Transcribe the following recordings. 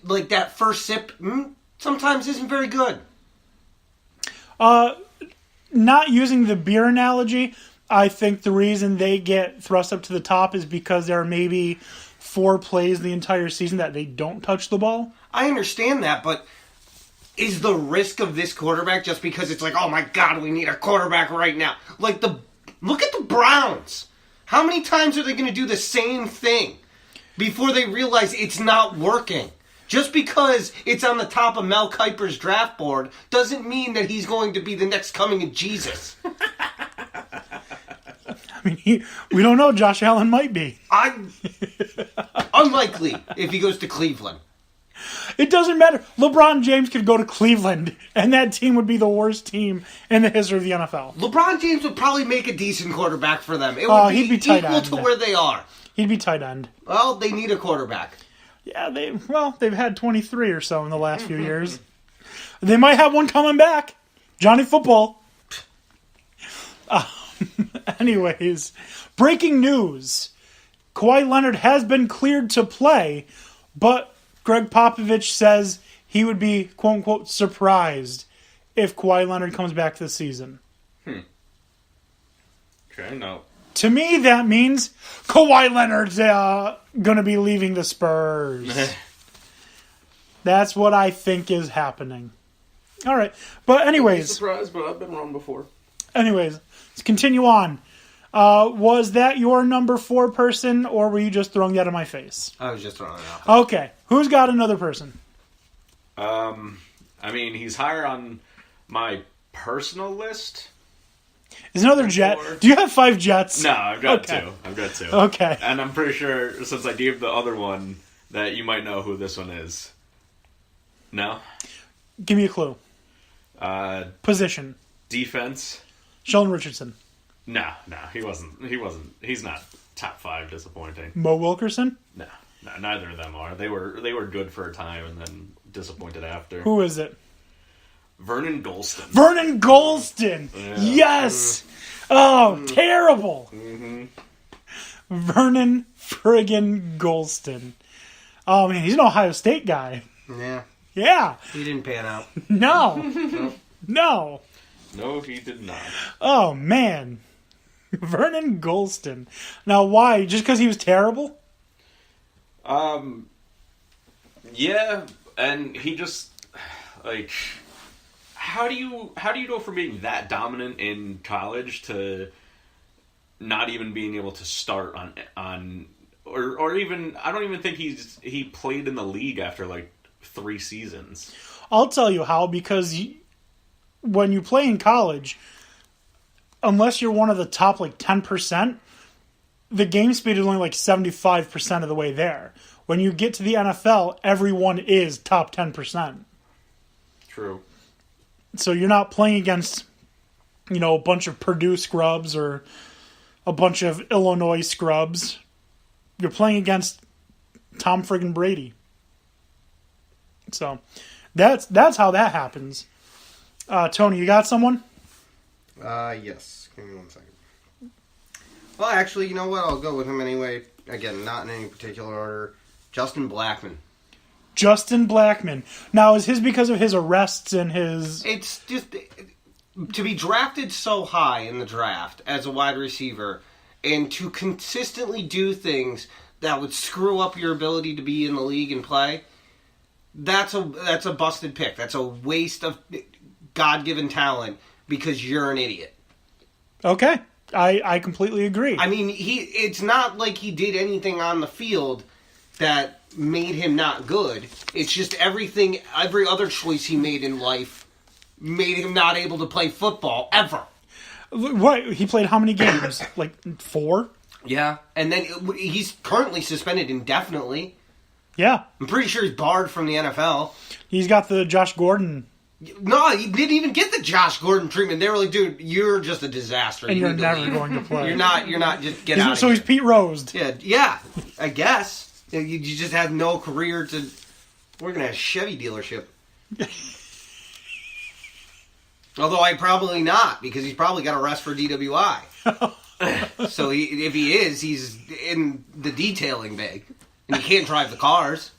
like that first sip sometimes isn't very good. Not using the beer analogy, I think the reason they get thrust up to the top is because there are maybe 4 plays the entire season that they don't touch the ball. I understand that, but is the risk of this quarterback just because it's like, oh my God, we need a quarterback right now? Like, look at the Browns. How many times are they going to do the same thing before they realize it's not working? Just because it's on the top of Mel Kiper's draft board doesn't mean that he's going to be the next coming of Jesus. I mean, we don't know. Josh Allen might be. Unlikely if he goes to Cleveland. It doesn't matter. LeBron James could go to Cleveland, and that team would be the worst team in the history of the NFL. LeBron James would probably make a decent quarterback for them. It would he'd be tight equal end to where they are. He'd be tight end. Well, they need a quarterback. Yeah, they've had 23 or so in the last few years. They might have one coming back. Johnny Football. Anyways, breaking news. Kawhi Leonard has been cleared to play, but Greg Popovich says he would be, quote-unquote, surprised if Kawhi Leonard comes back this season. Okay, no. To me, that means Kawhi Leonard's going to be leaving the Spurs. That's what I think is happening. All right. But anyways. Surprised, but I've been wrong before. Anyways, let's continue on. Was that your number 4 person, or were you just throwing that in my face? I was just throwing it out there. Okay. Who's got another person? I mean, he's higher on my personal list. Is another Jet? Do you have 5 Jets? No, I've got 2. I've got 2. Okay. And I'm pretty sure, since I gave the other one, that you might know who this one is. No? Give me a clue. Position. Defense. Sheldon Richardson. No, he wasn't. He's not top 5 disappointing. Mo Wilkerson? No, neither of them are. They were good for a time and then disappointed after. Who is it? Vernon Golston. Vernon Golston! Yeah. Yes! Oh, terrible! Mm-hmm. Vernon friggin' Golston. Oh, man, he's an Ohio State guy. Yeah. Yeah. He didn't pan out. No. No. No, he did not. Oh, man. Vernon Golston. Now, why? Just because he was terrible? Yeah, and he just, like... How do you go from being that dominant in college to not even being able to start on or even I don't even think he played in the league after like 3 seasons. I'll tell you how, because when you play in college, unless you're one of the top like 10%, the game speed is only like 75% of the way there. When you get to the NFL, everyone is top 10%. True. So you're not playing against, a bunch of Purdue scrubs or a bunch of Illinois scrubs. You're playing against Tom friggin' Brady. So that's how that happens. Tony, you got someone? Yes. Give me 1 second. Well, actually, you know what? I'll go with him anyway. Again, not in any particular order. Justin Blackmon. Justin Blackmon. Now, is his because of his arrests and his... It's just... To be drafted so high in the draft as a wide receiver and to consistently do things that would screw up your ability to be in the league and play, that's a busted pick. That's a waste of God-given talent because you're an idiot. Okay. I completely agree. I mean, it's not like he did anything on the field that made him not good. It's just every other choice he made in life made him not able to play football ever. What? He played how many games? Like 4? Yeah. And then he's currently suspended indefinitely. Yeah. I'm pretty sure he's barred from the NFL. He's got the Josh Gordon. No, he didn't even get the Josh Gordon treatment. They were like, dude, you're just a disaster. And you're never going to play. You're not, just get out of here. So he's Pete Rosed. Yeah, I guess. You just have no career to work in a Chevy dealership. Although probably not, because he's probably got arrested for DWI. So if he is, he's in the detailing bay. And he can't drive the cars.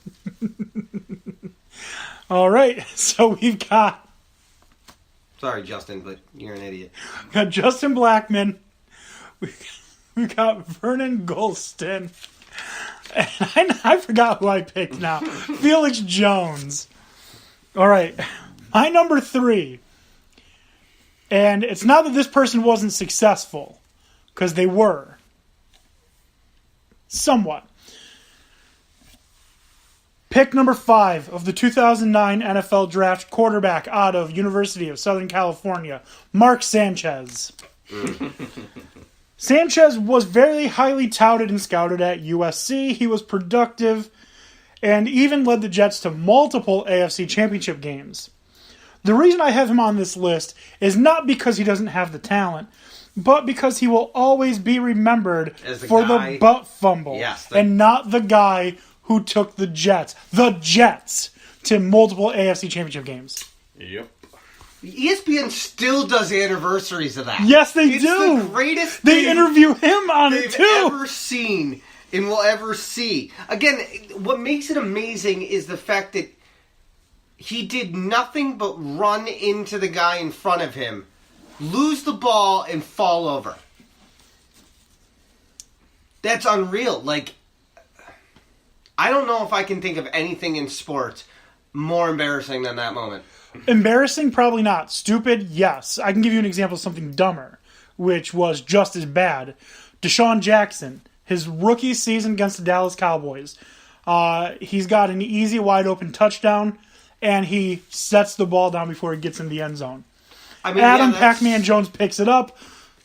All right, so we've got Sorry, Justin, but you're an idiot. Justin Blackman. We've got Vernon Golston. And I forgot who I picked now. Felix Jones. All right, my number 3. And it's not that this person wasn't successful, because they were. Somewhat. Pick number 5 of the 2009 NFL Draft, quarterback out of University of Southern California, Mark Sanchez. Sanchez was very highly touted and scouted at USC. He was productive and even led the Jets to multiple AFC championship games. The reason I have him on this list is not because he doesn't have the talent, but because he will always be remembered for the butt fumble, and not the guy who took the Jets, to multiple AFC championship games. Yep. ESPN still does anniversaries of that. Yes, they it's do. It's the greatest They thing interview him on it, too. they've ever seen and will ever see. Again, what makes it amazing is the fact that he did nothing but run into the guy in front of him, lose the ball, and fall over. That's unreal. Like, I don't know if I can think of anything in sports more embarrassing than that moment. Embarrassing? Probably not. Stupid? Yes. I can give you an example of something dumber, which was just as bad. Deshaun Jackson, his rookie season against the Dallas Cowboys. He's got an easy, wide-open touchdown, and he sets the ball down before he gets in the end zone. I mean, Adam Pac-Man Jones picks it up.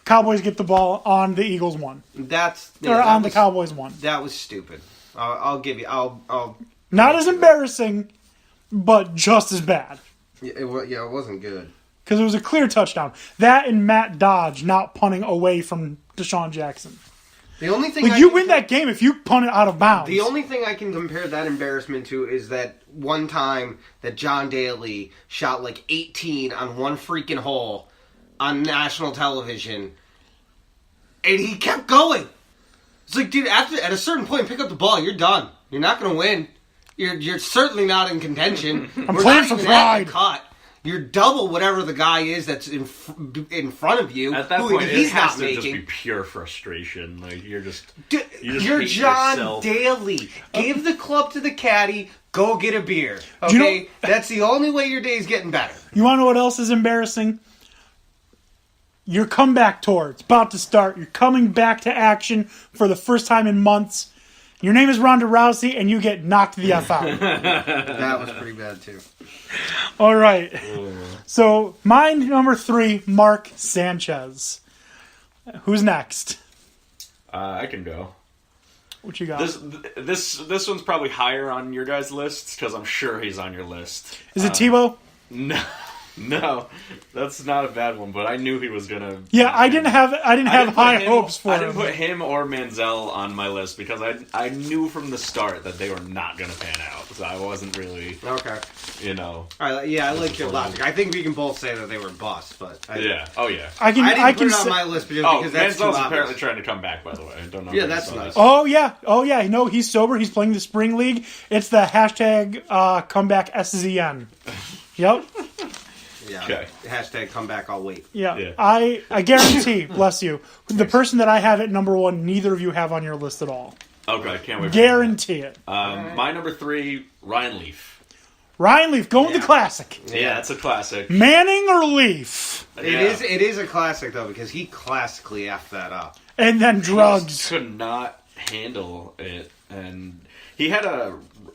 Cowboys get the ball on the Eagles one. The Cowboys one. That was stupid. I'll give you. I'll. Not as embarrassing, but just as bad. Yeah, it wasn't good. Because it was a clear touchdown. That and Matt Dodge not punting away from Deshaun Jackson. The only thing you win that game if you punt it out of bounds. The only thing I can compare that embarrassment to is that one time that John Daly shot like 18 on one freaking hole on national television, and he kept going. It's like, dude, at a certain point, pick up the ball. You're done. You're not going to win. You're certainly not in contention. I'm playing for pride. You're double whatever the guy is that's in front of you. At that point, it has to just be pure frustration. Like you're John yourself. Daly. Give the club to the caddy. Go get a beer. Okay, that's the only way your day's getting better. You want to know what else is embarrassing? Your comeback tour. It's about to start. You're coming back to action for the first time in months. Your name is Ronda Rousey, and you get knocked the F out. That was pretty bad, too. All right. So, my number 3, Mark Sanchez. Who's next? I can go. What you got? This one's probably higher on your guys' lists, because I'm sure he's on your list. Is it Tebow? No, that's not a bad one, but I knew he was gonna. Yeah, I didn't have high hopes for him. I didn't put him or Manziel on my list because I knew from the start that they were not gonna pan out, so I wasn't really okay. All right, yeah, I like your logic. I think we can both say that they were busts, but I didn't I put it on my list because that's Manziel's apparently trying to come back. By the way, I don't know. Yeah, that's nice. Oh yeah. No, he's sober. He's playing the spring league. It's the hashtag comeback SZN. Yep. Yeah. Okay. Hashtag comeback, I'll wait. Yeah. I guarantee, bless you, the person that I have at number 1, neither of you have on your list at all. Okay, can't wait. Guarantee it. My number 3, Ryan Leaf. Ryan Leaf, going with the classic. Yeah, it's a classic. Manning or Leaf? It is a classic though because he classically effed that up. And then drugs. He could not handle it, and he had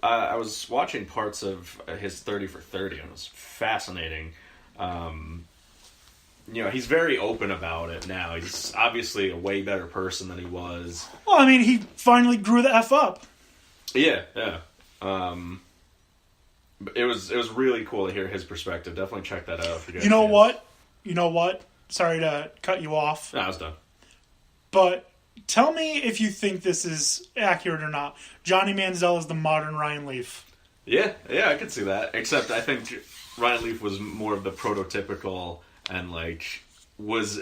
I was watching parts of his 30 for 30, and it was fascinating. He's very open about it now. He's obviously a way better person than he was. Well, I mean, he finally grew the F up. Yeah. It was really cool to hear his perspective. Definitely check that out if you guys. You know what? Sorry to cut you off. No, I was done. But tell me if you think this is accurate or not. Johnny Manziel is the modern Ryan Leaf. Yeah, I could see that. Except I think Ryan Leaf was more of the prototypical and was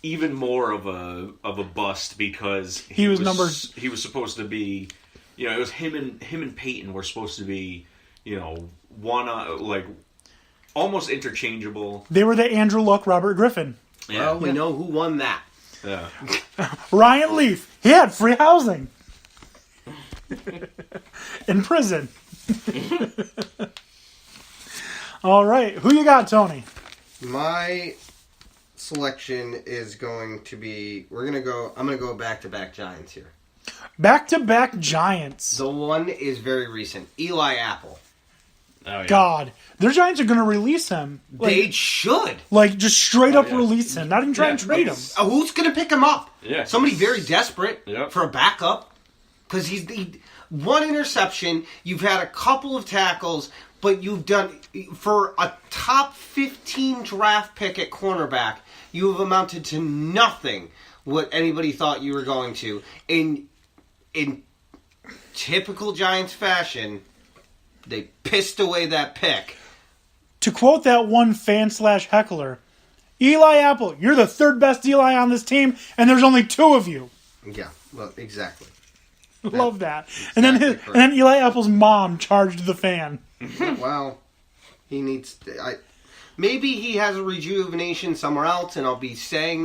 even more of a bust because he was supposed to be, it was him and Peyton were supposed to be, almost interchangeable. They were the Andrew Luck, Robert Griffin. Well, we know who won that. Yeah. Ryan Leaf. He had free housing. In prison. All right. Who you got, Tony? My selection is going to be... I'm going to go back-to-back Giants here. Back-to-back Giants. The one is very recent. Eli Apple. Oh, yeah. God. Their Giants are going to release him. They should. Like, just straight up release him. Not even try and trade him. Who's going to pick him up? Yeah. Somebody very desperate Yep. for a backup. Because he's one interception. You've had a couple of tackles. But you've done... For a top 15 draft pick at cornerback, you have amounted to nothing what anybody thought you were going to. In typical Giants fashion, they pissed away that pick. To quote that one fan/heckler, Eli Apple, you're the third best Eli on this team, and there's only two of you. Yeah, well, exactly. Love that. And then Eli Apple's mom charged the fan. Well, he needs to... Maybe he has a rejuvenation somewhere else, and I'll be saying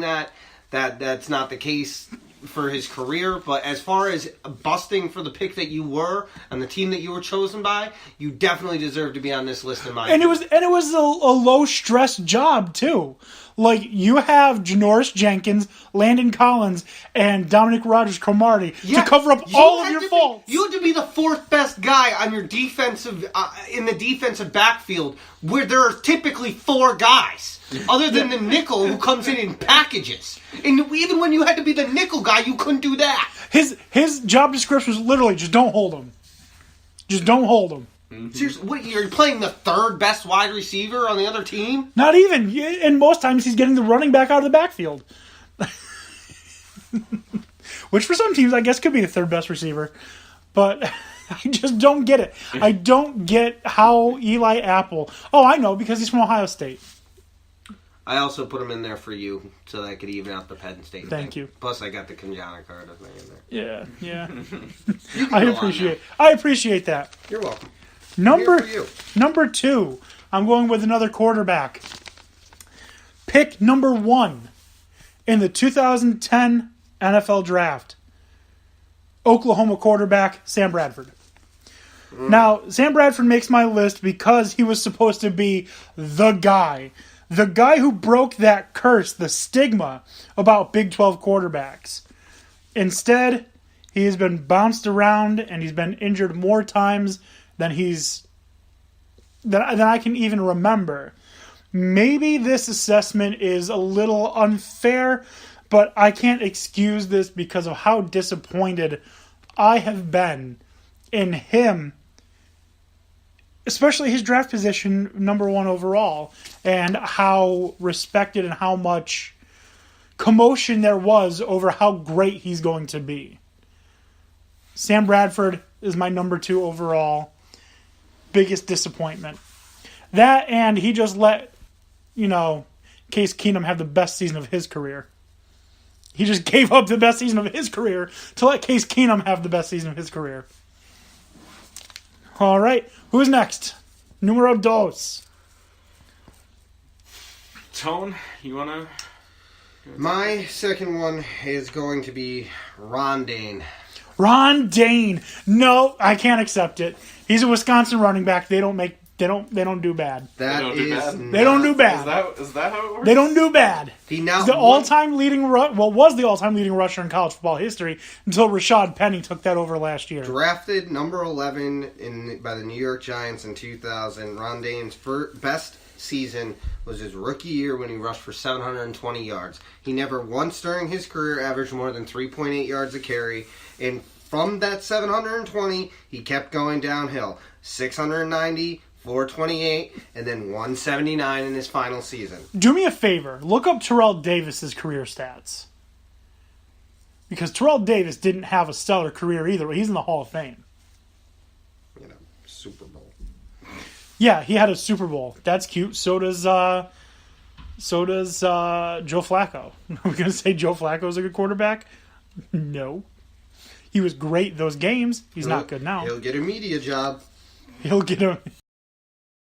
that's not the case for his career. But as far as busting for the pick that you were and the team that you were chosen by, you definitely deserve to be on this list in my opinion. It was a low stress job too. Like, you have Janoris Jenkins, Landon Collins, and Dominic Rodgers-Cromartie to cover up all of your faults. You had to be the fourth best guy on your defensive in the defensive backfield, where there are typically four guys, other than the nickel who comes in packages. And even when you had to be the nickel guy, you couldn't do that. His job description was literally just don't hold him. Just don't hold him. Mm-hmm. Seriously, what, you're playing the third best wide receiver on the other team? Not even. And most times he's getting the running back out of the backfield. Which for some teams I guess could be the third best receiver. But I just don't get it. I don't get how Eli Apple... Oh, I know, because he's from Ohio State. I also put him in there for you so that I could even out the Penn State Thank thing. you. Plus I got the Conjana card of me in there. Yeah. You can I appreciate that. You're welcome. Number 2, I'm going with another quarterback. Pick number 1 in the 2010 NFL Draft. Oklahoma quarterback Sam Bradford. Now, Sam Bradford makes my list because he was supposed to be the guy. The guy who broke that curse, the stigma about Big 12 quarterbacks. Instead, he has been bounced around and he's been injured more times than I can even remember. Maybe this assessment is a little unfair, but I can't excuse this because of how disappointed I have been in him, especially his draft position, number 1 overall, and how respected and how much commotion there was over how great he's going to be. Sam Bradford is my number 2 overall. Biggest disappointment. That, and he just let, Case Keenum have the best season of his career. He just gave up the best season of his career to let Case Keenum have the best season of his career. All right, who's next? Numero dos. Tone, you want to... My second one is going to be Ron Dane. Ron Dane. No, I can't accept it. He's a Wisconsin running back. They don't do bad. They don't do bad. Is that how it works? They don't do bad. He's the all-time leading was the all-time leading rusher in college football history until Rashad Penny took that over last year. Drafted number 11 by the New York Giants in 2000, Ron Dane's best season was his rookie year when he rushed for 720 yards. He never once during his career averaged more than 3.8 yards a carry, and from that 720, he kept going downhill. 690, 428, and then 179 in his final season. Do me a favor. Look up Terrell Davis's career stats. Because Terrell Davis didn't have a stellar career either. He's in the Hall of Fame. Super Bowl. Yeah, he had a Super Bowl. That's cute. So does Joe Flacco. Are we going to say Joe Flacco's a good quarterback? No. He was great those games. He's not good now. He'll get a media job. He'll get him.